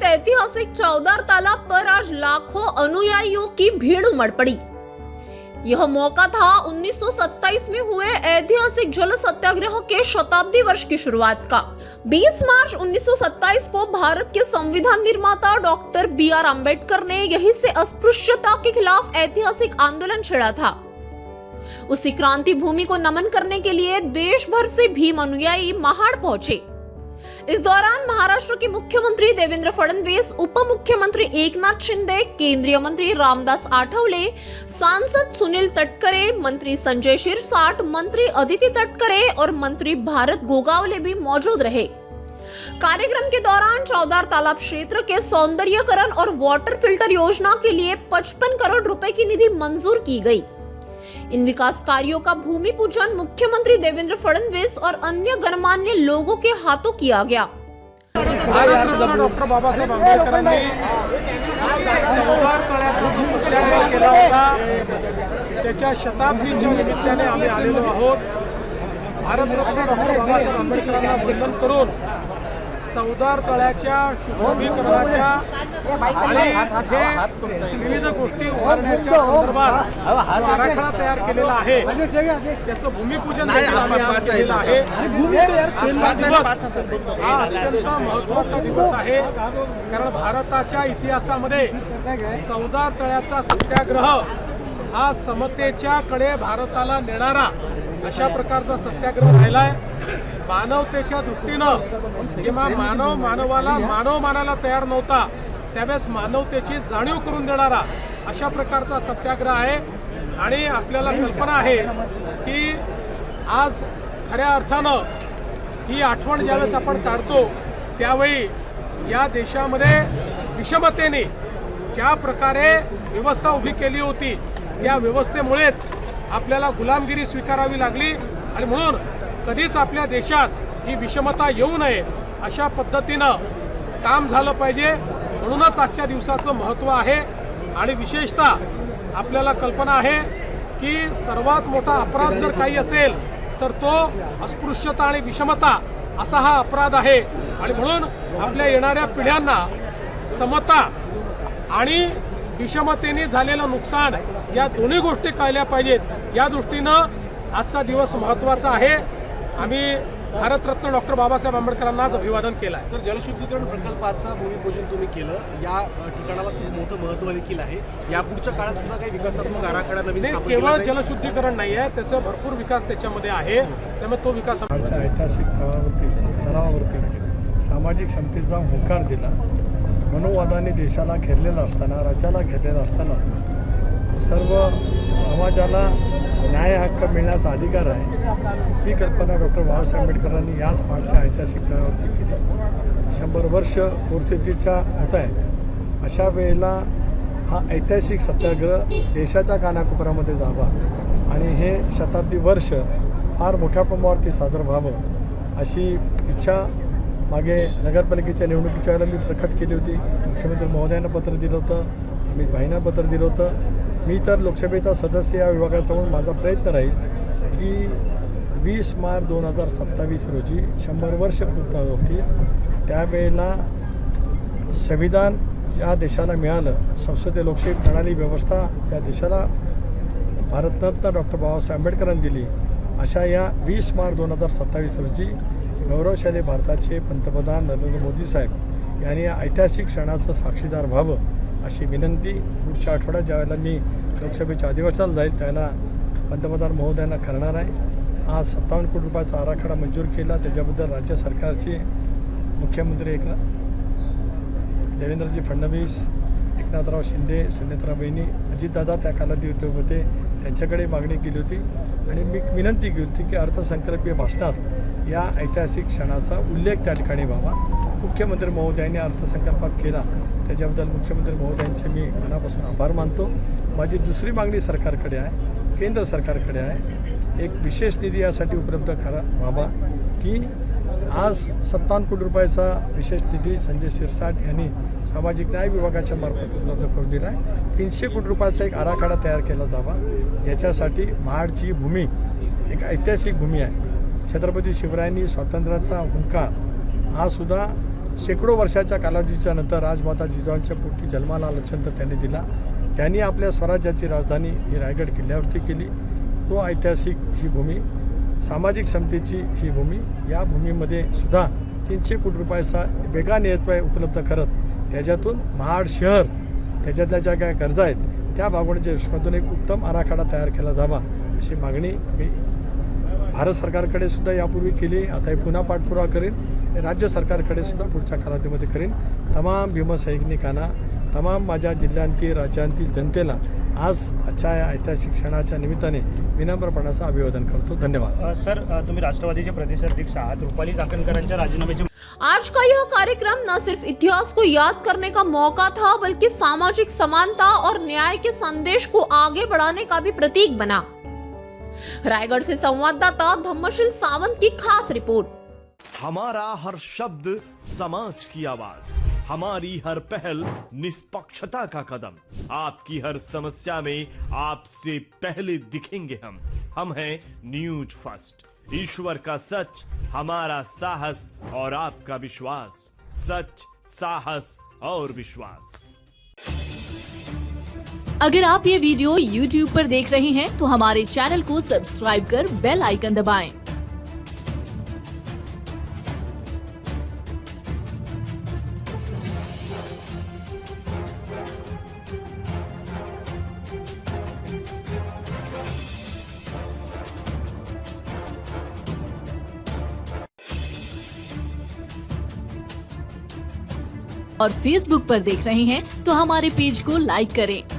ऐतिहासिक चौदार तालाब पर आज लाखों अनुयायियों की भीड़ उमड़ पड़ी। यह मौका था 1927 में हुए ऐतिहासिक जल सत्याग्रह के शताब्दी वर्ष की शुरुआत का। 20 मार्च 1927 को भारत के संविधान निर्माता डॉक्टर बी.आर. अम्बेडकर ने यहीं से अस्पृश्यता के खिलाफ ऐतिहासिक आंदोलन छेड़ा था। उसी क्रांति भूमि को नमन करने के लिए देश भर से भीम अनुयायी महाड़ पहुंचे। इस दौरान महाराष्ट्र के मुख्यमंत्री देवेंद्र फडणवीस, उप मुख्यमंत्री एकनाथ शिंदे, केंद्रीय मंत्री रामदास आठवले, सांसद सुनील तटकरे, मंत्री संजय शिरसाट, मंत्री अदिति तटकरे और मंत्री भारत गोगावले भी मौजूद रहे। कार्यक्रम के दौरान चौदार तालाब क्षेत्र के सौंदर्यीकरण और वाटर फिल्टर योजना के लिए 55 करोड़ रुपए की निधि मंजूर की गई। इन विकास कार्यों का भूमि पूजन मुख्यमंत्री देवेंद्र फडणवीस और अन्य गणमान्य लोगों के हाथों किया गया। भारतरत्न डॉक्टर बाबासाहेब आंबेडकरांनी चौदार तळ्याचा जो सत्याग्रह केला होता त्याच्या शताब्दीच्या निमित्ताने आम्ही आलेलो आहोत। भारतरत्न डॉक्टर बाबासाहेब आंबेडकरांना वंदन करून चौदार तळ्याच्या सुशोभीकरणाच्या आणि विविध गोष्टी उभारण्याच्या संदर्भात जो आराखडा तयार केलेला आहे त्याचं भूमिपूजन आम्ही आज केलेलं आहे। हा अत्यंत महत्त्वाचा दिवस आहे कारण भारताच्या इतिहासामध्ये चौदार तळ्याचा सत्याग्रह हा समतेच्या कडे भारताला नेणारा अशा प्रकारचा सत्याग्रह राहिलाय। मानवतेच्या दृष्टीनं जेव्हा मानव मानवाला मानव मानायला तयार नव्हता त्यावेळेस मानवतेची जाणीव करून देणारा अशा प्रकारचा सत्याग्रह आहे। आणि आपल्याला कल्पना आहे की आज खऱ्या अर्थानं ही आठवण ज्यावेळेस आपण काढतो त्यावेळी या देशामध्ये विषमतेने ज्या प्रकारे व्यवस्था उभी केली होती त्या व्यवस्थेमुळेच आपल्याला गुलामगिरी स्वीकारावी लागली आणि म्हणून कधीच आपल्या देशात ही विषमता येऊ नये अशा पद्धतीनं काम झालं पाहिजे। म्हणूनच आजच्या दिवसाचं महत्त्व आहे आणि विशेषतः आपल्याला कल्पना आहे की सर्वात मोठा अपराध जर काही असेल तर तो अस्पृश्यता आणि विषमता असा हा अपराध आहे। आणि म्हणून आपल्या येणाऱ्या पिढ्यांना समता आणि विषमतेने झालेलं नुकसान या दोन्ही गोष्टी कळल्या पाहिजेत। या दृष्टीनं आजचा दिवस महत्त्वाचा आहे। आम्ही भारतरत्न डॉक्टर बाबासाहेब आंबेडकरांना अभिवादन केलं आहे। सर, जलशुद्धीकरण प्रकल्पाचं भूमिपूजन तुम्ही केलं, या ठिकाणाला खूप मोठं महत्त्व देखील आहे। यापुढच्या काळात सुद्धा काही विकासात्मक आराखडा नवीन केवळ जलशुद्धीकरण नाही आहे, त्याचा भरपूर विकास त्याच्यामध्ये आहे। त्यामुळे तो विकास ऐतिहासिक स्तरावरती सामाजिक समतेचा हुंकार दिला। मनोवादाने देशाला घेरलेला असताना, राज्याला घेरलेला असताना सर्व समाजाला न्याय हक्क मिळण्याचा अधिकार आहे ही कल्पना डॉक्टर बाबासाहेब आंबेडकरांनी याच मार्चच्या ऐतिहासिक तळावरती केली। 100 वर्ष पूर्ततेच्या होत आहेत अशा वेळेला हा ऐतिहासिक सत्याग्रह देशाच्या कानाकोपऱ्यामध्ये जावा आणि हे शताब्दी वर्ष फार मोठ्या प्रमाणावरती सादर व्हावं अशी इच्छा मागे नगरपालिकेच्या निवडणुकीच्या वेळेला मी प्रकट केली होती। मुख्यमंत्री महोदयांना पत्र दिलं होतं, अमित भाईंना पत्र दिलं होतं। मी तर लोकसभेचा सदस्य या विभागाचा म्हणून माझा प्रयत्न राहील की 20 मार्च 2027 रोजी 100 वर्ष पूर्ण होतील त्यावेळेला संविधान ज्या देशाला मिळालं, संसदीय लोकशाही प्रणाली व्यवस्था ज्या देशाला भारतरत्न डॉक्टर बाबासाहेब आंबेडकरांनी दिली अशा या 20 मार्च 2027 रोजी गौरवशाली भारताचे पंतप्रधान नरेंद्र मोदी साहेब यांनी या ऐतिहासिक क्षणाचं साक्षीदार व्हावं अशी विनंती पुढच्या आठवड्यात ज्यावेळेला मी लोकसभेच्या अधिवेशनाला जाईल त्याला पंतप्रधान महोदयांना करणार आहे। आज 57 कोटी रुपयाचा आराखडा मंजूर केला, त्याच्याबद्दल राज्य सरकारचे मुख्यमंत्री देवेंद्रजी फडणवीस, एकनाथराव शिंदे, सुनेत्रा बहिणी, अजितदादा त्या कालावधीमध्ये त्यांच्याकडे मागणी केली होती आणि मी विनंती केली होती की अर्थसंकल्पीय भाषणात या ऐतिहासिक क्षणाचा उल्लेख त्या ठिकाणी व्हावा। मुख्यमंत्री महोदयांनी अर्थसंकल्पात केला, त्याच्याबद्दल मुख्यमंत्री महोदयांचे मी मनापासून आभार मानतो। माझी दुसरी मागणी सरकारकडे आहे, केंद्र सरकारकडे आहे, एक विशेष निधी यासाठी उपलब्ध व्हावा की आज 57 कोटी रुपयाचा विशेष निधी संजय शिरसाट यांनी सामाजिक न्याय विभागाच्या मार्फत उपलब्ध करून दिला आहे। 300 कोटी रुपयाचा एक आराखडा तयार केला जावा। याच्यासाठी महाडची भूमी एक ऐतिहासिक भूमी आहे। छत्रपती शिवरायांनी स्वातंत्र्याचा हुंकार हा सुद्धा शेकडो वर्षाच्या कालावधीच्या नंतर राजमाता जिजाऊंच्या पोटी जन्माला आल्यानंतर त्यांनी दिला. त्यांनी आपल्या स्वराज्याची राजधानी ही रायगड किल्ल्यावरती केली. तो ऐतिहासिक ही भूमी, सामाजिक समतेची ही भूमी, या भूमीमध्ये सुद्धा 300 कोटी रुपयाचा वेगळा नियतव्यय उपलब्ध करत त्याच्यातून महाड शहर, त्याच्यातल्या ज्या काही गरजा आहेत त्या भागवण्याच्या दृष्टिकोनातून एक उत्तम आराखडा तयार केला जावा अशी मागणी मी भारत सरकारकडे सुद्धा यापूर्वी केली. आता हे पुन्हा पाठपुरावा करेन. राज्य सरकारकडे सुद्धा पुढच्या कालावधीमध्ये करेन. तमाम भीमसैनिकांना, तमाम माझ्या जिल्ह्यांतील, राज्यांतील जनतेला आज आजच्या या ऐतिहासिक क्षणाच्या निमित्ताने विनम्रपणाचं अभिवादन करतो. धन्यवाद. सर, तुम्ही राष्ट्रवादीचे प्रदेशाध्यक्ष आहात. रुपाली चाकणकरांच्या राजीनाम्याचे आज का यह कार्यक्रम न सिर्फ इतिहास को याद करने का मौका था, बल्कि सामाजिक समानता और न्याय के संदेश को आगे बढ़ाने का भी प्रतीक बना। रायगढ़ से संवाददाता धम्मशील सावंत की खास रिपोर्ट। हमारा हर शब्द समाज की आवाज, हमारी हर पहल निष्पक्षता का कदम, आपकी हर समस्या में आपसे पहले दिखेंगे हम हैं न्यूज फर्स्ट। ईश्वर का सच, हमारा साहस और आपका विश्वास। सच, साहस और विश्वास। अगर आप ये वीडियो YouTube पर देख रहे हैं तो हमारे चैनल को सब्सक्राइब कर बेल आइकन दबाएं। और Facebook पर देख रहे हैं तो हमारे पेज को लाइक करें